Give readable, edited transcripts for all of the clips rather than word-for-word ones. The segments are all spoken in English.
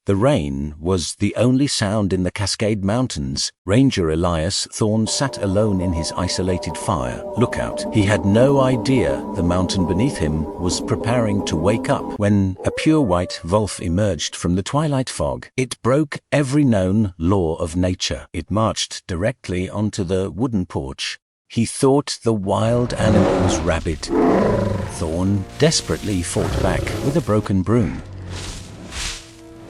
The rain was the only sound in the Cascade Mountains. Ranger Elias Thorne sat alone in his isolated fire lookout. He had no idea the mountain beneath him was preparing to wake up when a pure white wolf emerged from the twilight fog. It broke every known law of nature. It marched directly onto the wooden porch. He thought the wild animal was rabid. Thorne desperately fought back with a broken broom.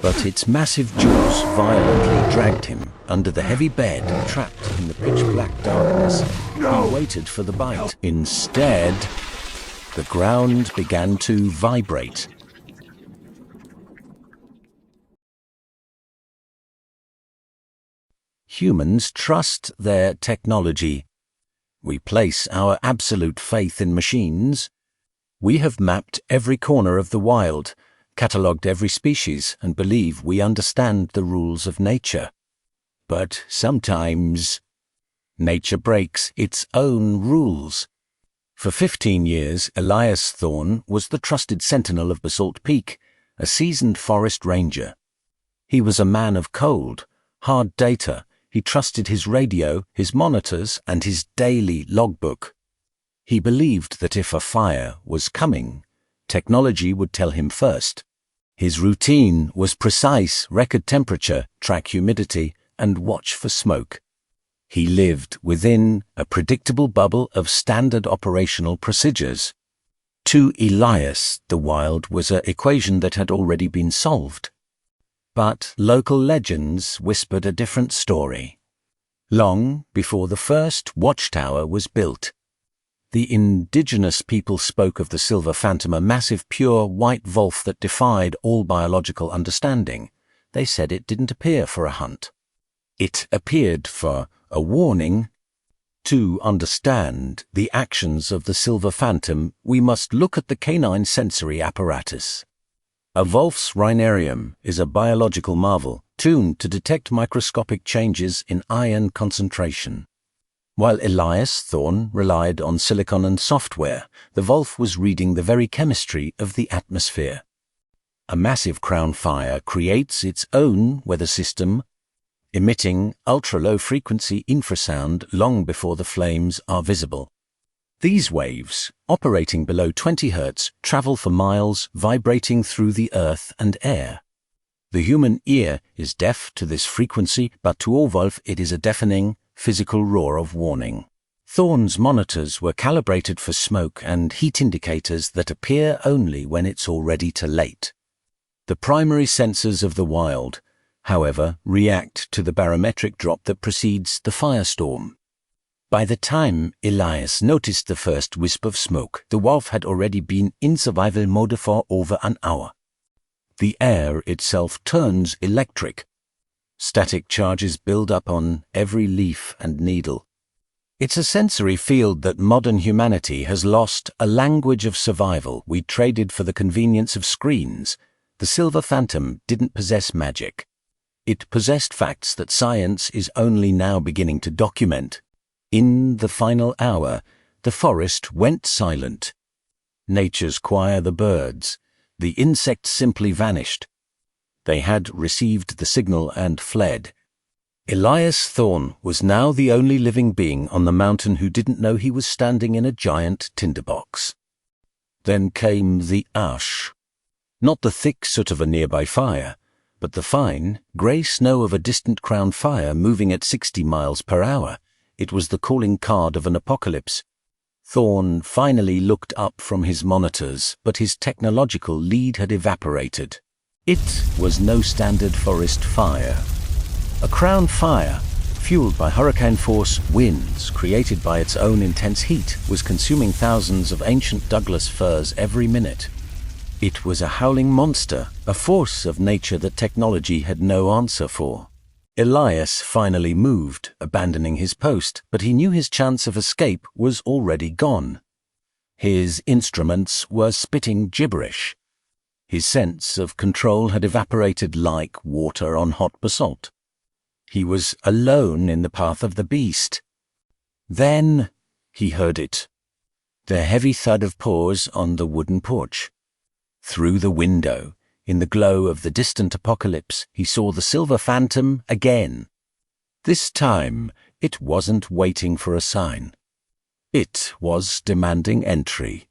But its massive jaws violently dragged him under the heavy bed, trapped in the pitch-black darkness. He waited for the bite. Instead, the ground began to vibrate. Humans trust their technology. We place our absolute faith in machines. We have mapped every corner of the wild, catalogued every species, and believe we understand the rules of nature. But sometimes nature breaks its own rules. For 15 years, Elias Thorne was the trusted sentinel of Basalt Peak, a seasoned forest ranger. He was a man of cold, hard data. He trusted his radio, his monitors, and his daily logbook. He believed that if a fire was coming, technology would tell him first. His routine was precise: record temperature, track humidity, and watch for smoke. He lived within a predictable bubble of standard operational procedures. To Elias, the wild was an equation that had already been solved. But local legends whispered a different story. Long before the first watchtower was built, the indigenous people spoke of the Silver Phantom, a massive pure white wolf that defied all biological understanding. They said it didn't appear for a hunt. It appeared for a warning. To understand the actions of the Silver Phantom, we must look at the canine sensory apparatus. A wolf's rhinarium is a biological marvel, tuned to detect microscopic changes in iron concentration. While Elias Thorne relied on silicon and software, the wolf was reading the very chemistry of the atmosphere. A massive crown fire creates its own weather system, emitting ultra-low-frequency infrasound long before the flames are visible. These waves, operating below 20 Hz, travel for miles, vibrating through the earth and air. The human ear is deaf to this frequency, but to a wolf it is a deafening, physical roar of warning. Thorne's monitors were calibrated for smoke and heat indicators that appear only when it's already too late. The primary sensors of the wild, however, react to the barometric drop that precedes the firestorm. By the time Elias noticed the first wisp of smoke, the wolf had already been in survival mode for over an hour. The air itself turns electric. Static charges build up on every leaf and needle. It's a sensory field that modern humanity has lost, a language of survival we traded for the convenience of screens. The Silver Phantom didn't possess magic. It possessed facts that science is only now beginning to document. In the final hour, the forest went silent. Nature's choir, the birds, the insects simply vanished. They had received the signal and fled. Elias Thorne was now the only living being on the mountain who didn't know he was standing in a giant tinderbox. Then came the ash. Not the thick soot of a nearby fire, but the fine, grey snow of a distant crown fire moving at 60 miles per hour. It was the calling card of an apocalypse. Thorne finally looked up from his monitors, but his technological lead had evaporated. It was no standard forest fire. A crown fire, fueled by hurricane-force winds created by its own intense heat, was consuming thousands of ancient Douglas firs every minute. It was a howling monster, a force of nature that technology had no answer for. Elias finally moved, abandoning his post, but he knew his chance of escape was already gone. His instruments were spitting gibberish. His sense of control had evaporated like water on hot basalt. He was alone in the path of the beast. Then he heard it, the heavy thud of paws on the wooden porch. Through the window, In the glow of the distant apocalypse, he saw the silver phantom again. This time, it wasn't waiting for a sign. It was demanding entry.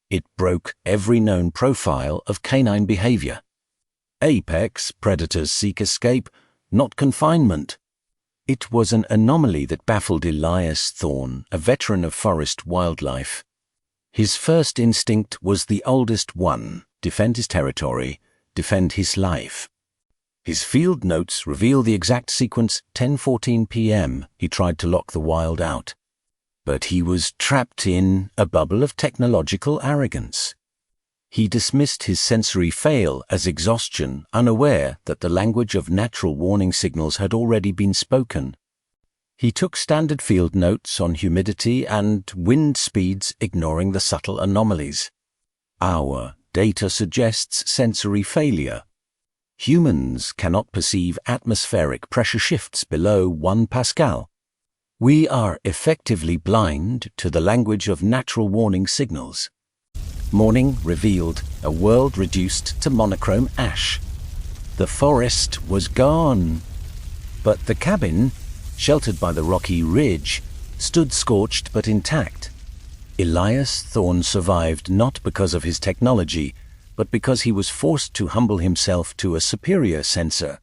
It broke every known profile of canine behavior. Apex predators seek escape, not confinement. It was an anomaly that baffled Elias Thorne, a veteran of forest wildlife. His first instinct was the oldest one: defend his territory, defend his life. His field notes reveal the exact sequence: 10:14 p.m. He tried to lock the wild out. But he was trapped in a bubble of technological arrogance. He dismissed his sensory fail as exhaustion, unaware that the language of natural warning signals had already been spoken. He took standard field notes on humidity and wind speeds, ignoring the subtle anomalies. Our data suggests sensory failure. Humans cannot perceive atmospheric pressure shifts below 1 Pascal. We are effectively blind to the language of natural warning signals. Morning revealed a world reduced to monochrome ash. The forest was gone, but the cabin, sheltered by the rocky ridge, stood scorched but intact. Elias Thorne survived not because of his technology, but because he was forced to humble himself to a superior sensor.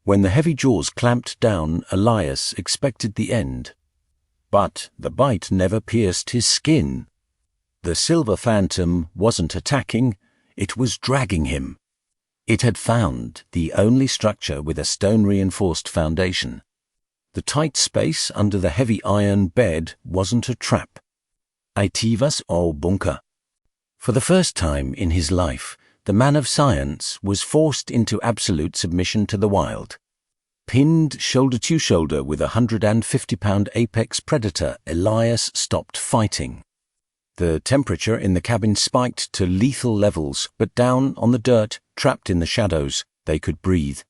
When the heavy jaws clamped down, Elias expected the end. But the bite never pierced his skin. The silver phantom wasn't attacking, it was dragging him. It had found the only structure with a stone-reinforced foundation. The tight space under the heavy iron bed wasn't a trap. Aitivas o bunker. For the first time in his life, the man of science was forced into absolute submission to the wild. Pinned shoulder to shoulder with a 150-pound apex predator, Elias stopped fighting. The temperature in the cabin spiked to lethal levels, but down on the dirt, trapped in the shadows, they could breathe.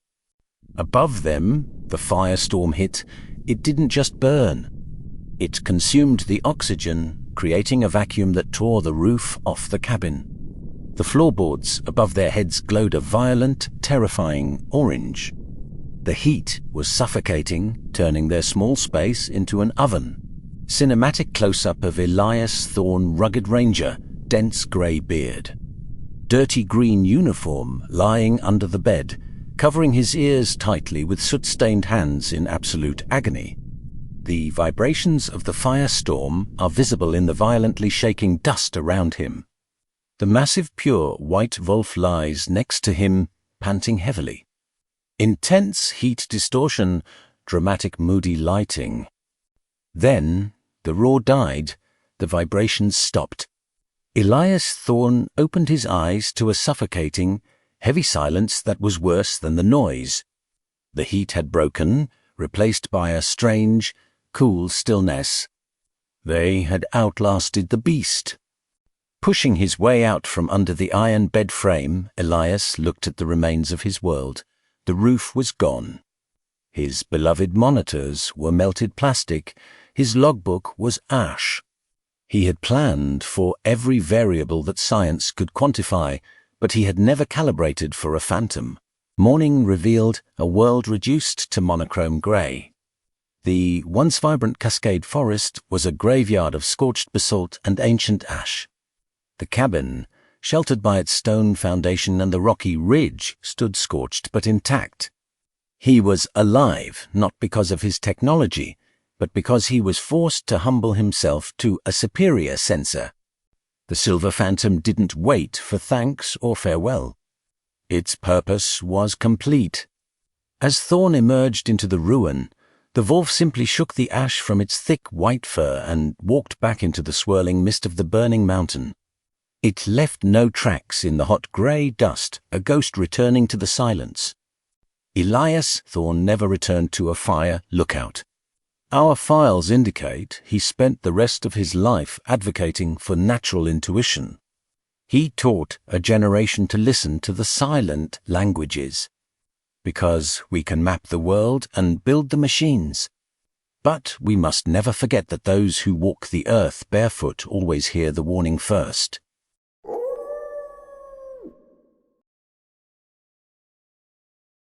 Above them, the firestorm hit. It didn't just burn. It consumed the oxygen, creating a vacuum that tore the roof off the cabin. The floorboards above their heads glowed a violent, terrifying orange. The heat was suffocating, turning their small space into an oven. Cinematic close-up of Elias Thorne, rugged ranger, dense grey beard. Dirty green uniform lying under the bed, covering his ears tightly with soot-stained hands in absolute agony. The vibrations of the firestorm are visible in the violently shaking dust around him. The massive pure white wolf lies next to him, panting heavily. Intense heat distortion, dramatic moody lighting. Then the roar died, the vibrations stopped. Elias Thorne opened his eyes to a suffocating, heavy silence that was worse than the noise. The heat had broken, replaced by a strange, cool stillness. They had outlasted the beast. Pushing his way out from under the iron bed frame, Elias looked at the remains of his world. The roof was gone. His beloved monitors were melted plastic. His logbook was ash. He had planned for every variable that science could quantify, but he had never calibrated for a phantom. Morning revealed a world reduced to monochrome grey. The once vibrant Cascade forest was a graveyard of scorched basalt and ancient ash. The cabin, sheltered by its stone foundation and the rocky ridge, stood scorched but intact. He was alive, not because of his technology, but because he was forced to humble himself to a superior sensor. The silver phantom didn't wait for thanks or farewell. Its purpose was complete. As Thorne emerged into the ruin, the wolf simply shook the ash from its thick white fur and walked back into the swirling mist of the burning mountain. It left no tracks in the hot grey dust, a ghost returning to the silence. Elias Thorne never returned to a fire lookout. Our files indicate he spent the rest of his life advocating for natural intuition. He taught a generation to listen to the silent languages. Because we can map the world and build the machines. But we must never forget that those who walk the earth barefoot always hear the warning first.